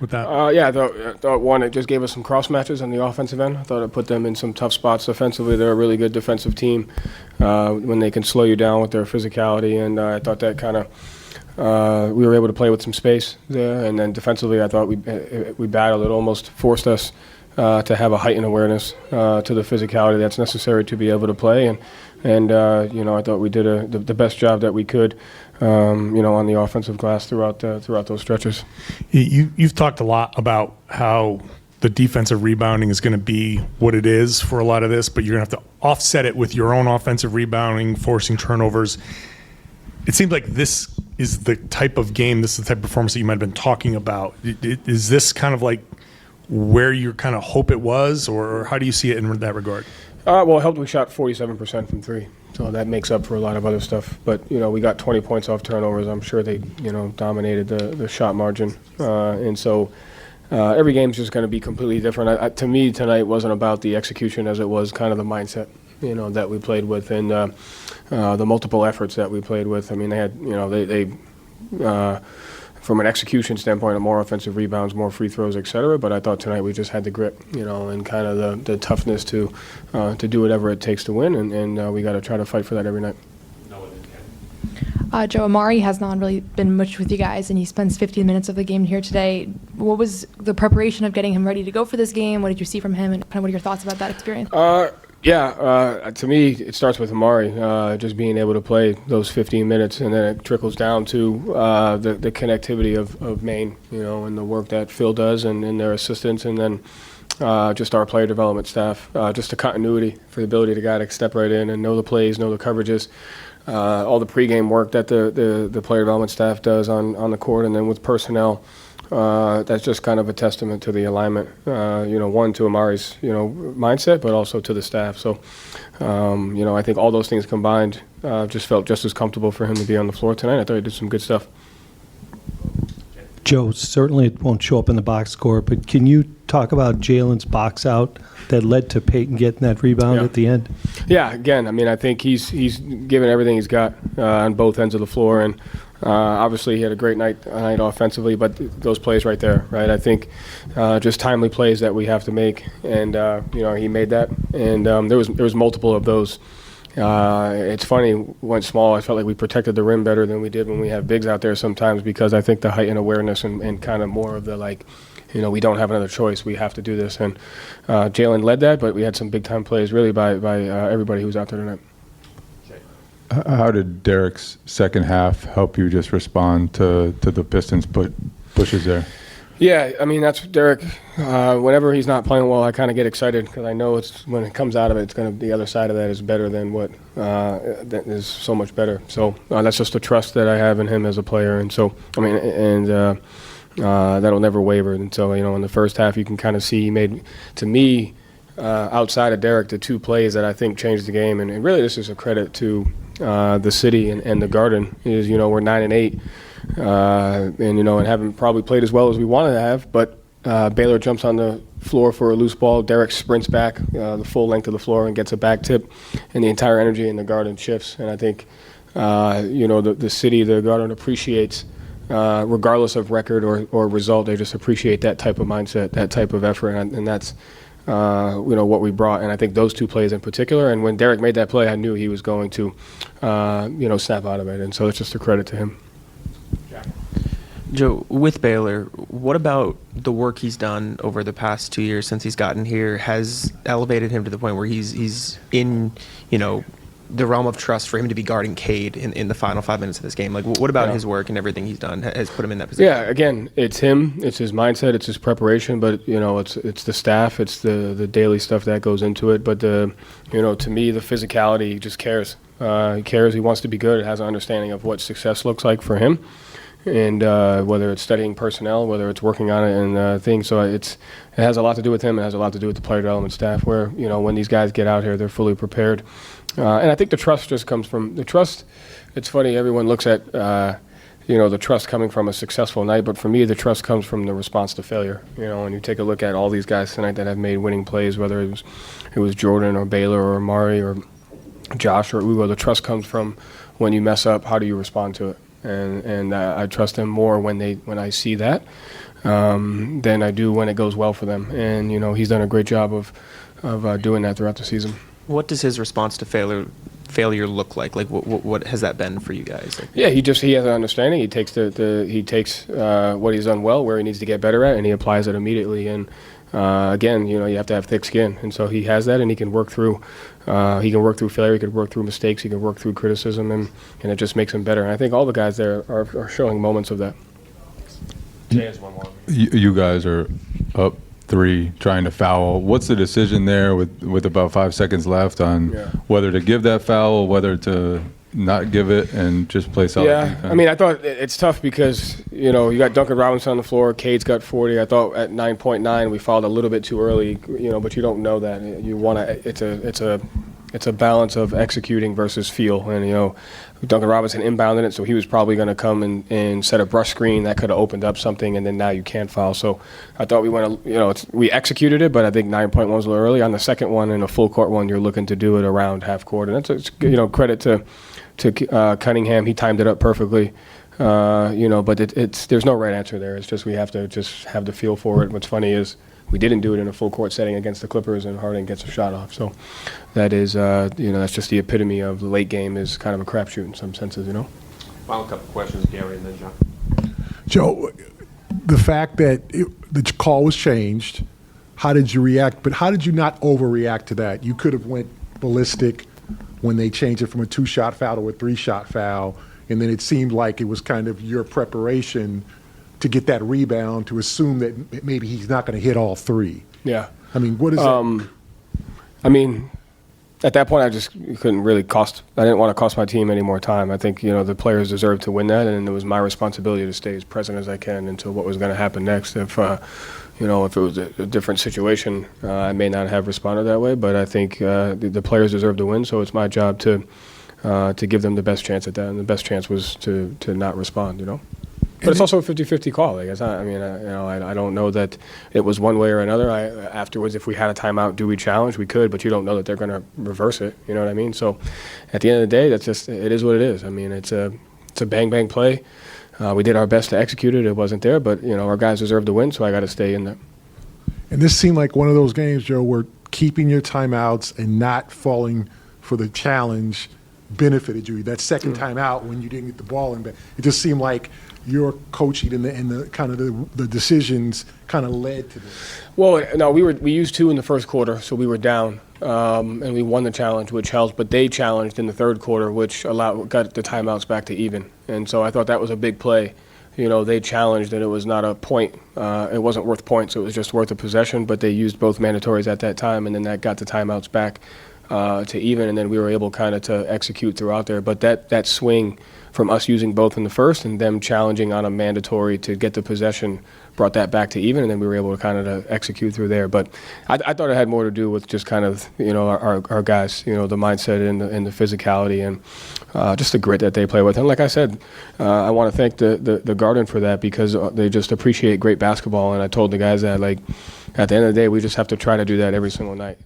with that? Yeah, I thought one, it just gave us some cross matches on the offensive end. I thought it put them in some tough spots offensively. They're a really good defensive team when they can slow you down with their physicality, and I thought that kind of we were able to play with some space there. And then defensively, I thought we battled. It almost forced us to have a heightened awareness to the physicality that's necessary to be able to play. And I thought we did the best job that we could, on the offensive glass throughout those stretches. You've talked a lot about how the defensive rebounding is going to be what it is for a lot of this, but you're going to have to offset it with your own offensive rebounding, forcing turnovers. It seems like this is the type of game, this is the type of performance that you might have been talking about. Is this kind of like where you kind of hope it was, or how do you see it in that regard? Well, it helped we shot 47% from three, so that makes up for a lot of other stuff. But, we got 20 points off turnovers. I'm sure they, dominated the shot margin. And so every game's just going to be completely different. To me, tonight wasn't about the execution as it was kind of the mindset, that we played with, and the multiple efforts that we played with. I mean, they had, they from an execution standpoint, more offensive rebounds, more free throws, et cetera. But I thought tonight we just had the grit, and kind of the toughness to do whatever it takes to win, and we got to try to fight for that every night. Joe, Amari has not really been much with you guys, and he spends 15 minutes of the game here today. What was the preparation of getting him ready to go for this game? What did you see from him, and kind of what are your thoughts about that experience? To me, it starts with Amari, just being able to play those 15 minutes, and then it trickles down to the connectivity of Maine, and the work that Phil does and their assistants, and then just our player development staff, just the continuity for the ability to guy to step right in and know the plays, know the coverages, all the pregame work that the player development staff does on the court, and then with personnel. That's just kind of a testament to the alignment, one, to Amari's, mindset, but also to the staff. So, I think all those things combined just felt just as comfortable for him to be on the floor tonight. I thought he did some good stuff. Joe, certainly it won't show up in the box score, but can you talk about Jalen's box out that led to Peyton getting that rebound at the end? Yeah, again, I mean, I think he's given everything he's got on both ends of the floor, and obviously he had a great night offensively, but those plays right there, right? I think just timely plays that we have to make, and he made that, and there was multiple of those. It's funny, went small. I felt like we protected the rim better than we did when we have bigs out there sometimes, because I think the heightened awareness and kind of more of the we don't have another choice. We have to do this. And Jalen led that, but we had some big-time plays really by everybody who was out there tonight. How did Derek's second half help you just respond to the Pistons pushes there? Yeah, I mean, that's Derek. Whenever he's not playing well, I kind of get excited because I know it's when it comes out of it, it's going to the other side of that is better than what that is so much better. So that's just the trust that I have in him as a player, and so that'll never waver. And so in the first half, you can kind of see he made, to me, outside of Derek, the two plays that I think changed the game, and really this is a credit to the city and the Garden. Is we're 9-8. And haven't probably played as well as we wanted to have, but Baylor jumps on the floor for a loose ball. Derek sprints back the full length of the floor and gets a back tip, and the entire energy in the Garden shifts. And I think, the city, the Garden appreciates, regardless of record or result, they just appreciate that type of mindset, that type of effort, and that's what we brought. And I think those two plays in particular, and when Derek made that play, I knew he was going to, snap out of it. And so it's just a credit to him. Joe, with Baylor, what about the work he's done over the past 2 years since he's gotten here has elevated him to the point where he's in, the realm of trust for him to be guarding Cade in the final 5 minutes of this game? Like, what about his work and everything he's done has put him in that position? Yeah, again, it's him, it's his mindset, it's his preparation, but it's the staff, it's the daily stuff that goes into it. But to me, the physicality, he just cares. He cares. He wants to be good. It has an understanding of what success looks like for him. And whether it's studying personnel, whether it's working on it and things. So it has a lot to do with him. It has a lot to do with the player development staff where, when these guys get out here, they're fully prepared. And I think the trust just comes from the trust. It's funny, everyone looks at, the trust coming from a successful night. But for me, the trust comes from the response to failure. When you take a look at all these guys tonight that have made winning plays, whether it was Jordan or Baylor or Amari or Josh or Ugo, the trust comes from when you mess up, how do you respond to it? and I trust them more when I see that than I do when it goes well for them. And he's done a great job of doing that throughout the season. What does his response to failure look like? Like, what has that been for you guys? Like, Yeah, he has an understanding. He takes what he's done well, where he needs to get better at, and he applies it immediately. And again, you have to have thick skin, and so he has that, and he can work through. He can work through failure. He can work through mistakes. He can work through criticism, and it just makes him better. And I think all the guys there are showing moments of that. Jay has one more. You guys are up 3 trying to foul. What's the decision there with about 5 seconds left on whether to give that foul, whether to not give it, and just play solid defense? I mean, I thought it's tough because, you got Duncan Robinson on the floor, Cade's got 40. I thought at 9.9 we fouled a little bit too early, but you don't know that. You want to it's a balance of executing versus feel. And, Duncan Robinson inbounded it, so he was probably going to come and set a brush screen that could have opened up something, and then now you can't foul. So I thought we executed it, but I think 9.1 was a little early. On the second one, in a full court one, you're looking to do it around half court. And that's credit to Cunningham. He timed it up perfectly. But there's no right answer there. It's just we have to just have the feel for it. What's funny is we didn't do it in a full court setting against the Clippers, and Harden gets a shot off. So that is, that's just the epitome of the late game is kind of a crapshoot in some senses, Final couple questions, Gary, and then John. Joe, the fact that the call was changed, how did you react? But how did you not overreact to that? You could have went ballistic when they changed it from a 2-shot foul to a 3-shot foul, and then it seemed like it was kind of your preparation to get that rebound, to assume that maybe he's not going to hit all 3. Yeah. I mean, what is that? I mean, at that point, I just couldn't really I didn't want to cost my team any more time. I think, the players deserved to win that, and it was my responsibility to stay as present as I can until what was going to happen next. If it was a different situation, I may not have responded that way, but I think the players deserve to win, so it's my job to give them the best chance at that, and the best chance was to not respond, But it's also a 50-50 call. I guess. I don't know that it was one way or another. Afterwards, if we had a timeout, do we challenge? We could, but you don't know that they're going to reverse it. You know what I mean? So, at the end of the day, it is what it is. I mean, it's a bang play. We did our best to execute it. It wasn't there, but our guys deserve to win, so I got to stay in there. And this seemed like one of those games, Joe, where keeping your timeouts and not falling for the challenge benefited you. That second timeout when you didn't get the ball in, but it just seemed like your coaching and the kind of the decisions kind of led to this. Well, no, we used 2 in the first quarter, so we were down, and we won the challenge, which helped. But they challenged in the third quarter, which got the timeouts back to even. And so I thought that was a big play. They challenged, and it was not a point. It wasn't worth points. It was just worth a possession. But they used both mandatories at that time, and then that got the timeouts back to even, and then we were able kind of to execute throughout there. But that swing from us using both in the first and them challenging on a mandatory to get the possession brought that back to even, and then we were able to kind of execute through there. But I thought it had more to do with just kind of our guys, the mindset and the physicality and just the grit that they play with. And like I said, I want to thank the Garden for that, because they just appreciate great basketball. And I told the guys that, like, at the end of the day, we just have to try to do that every single night.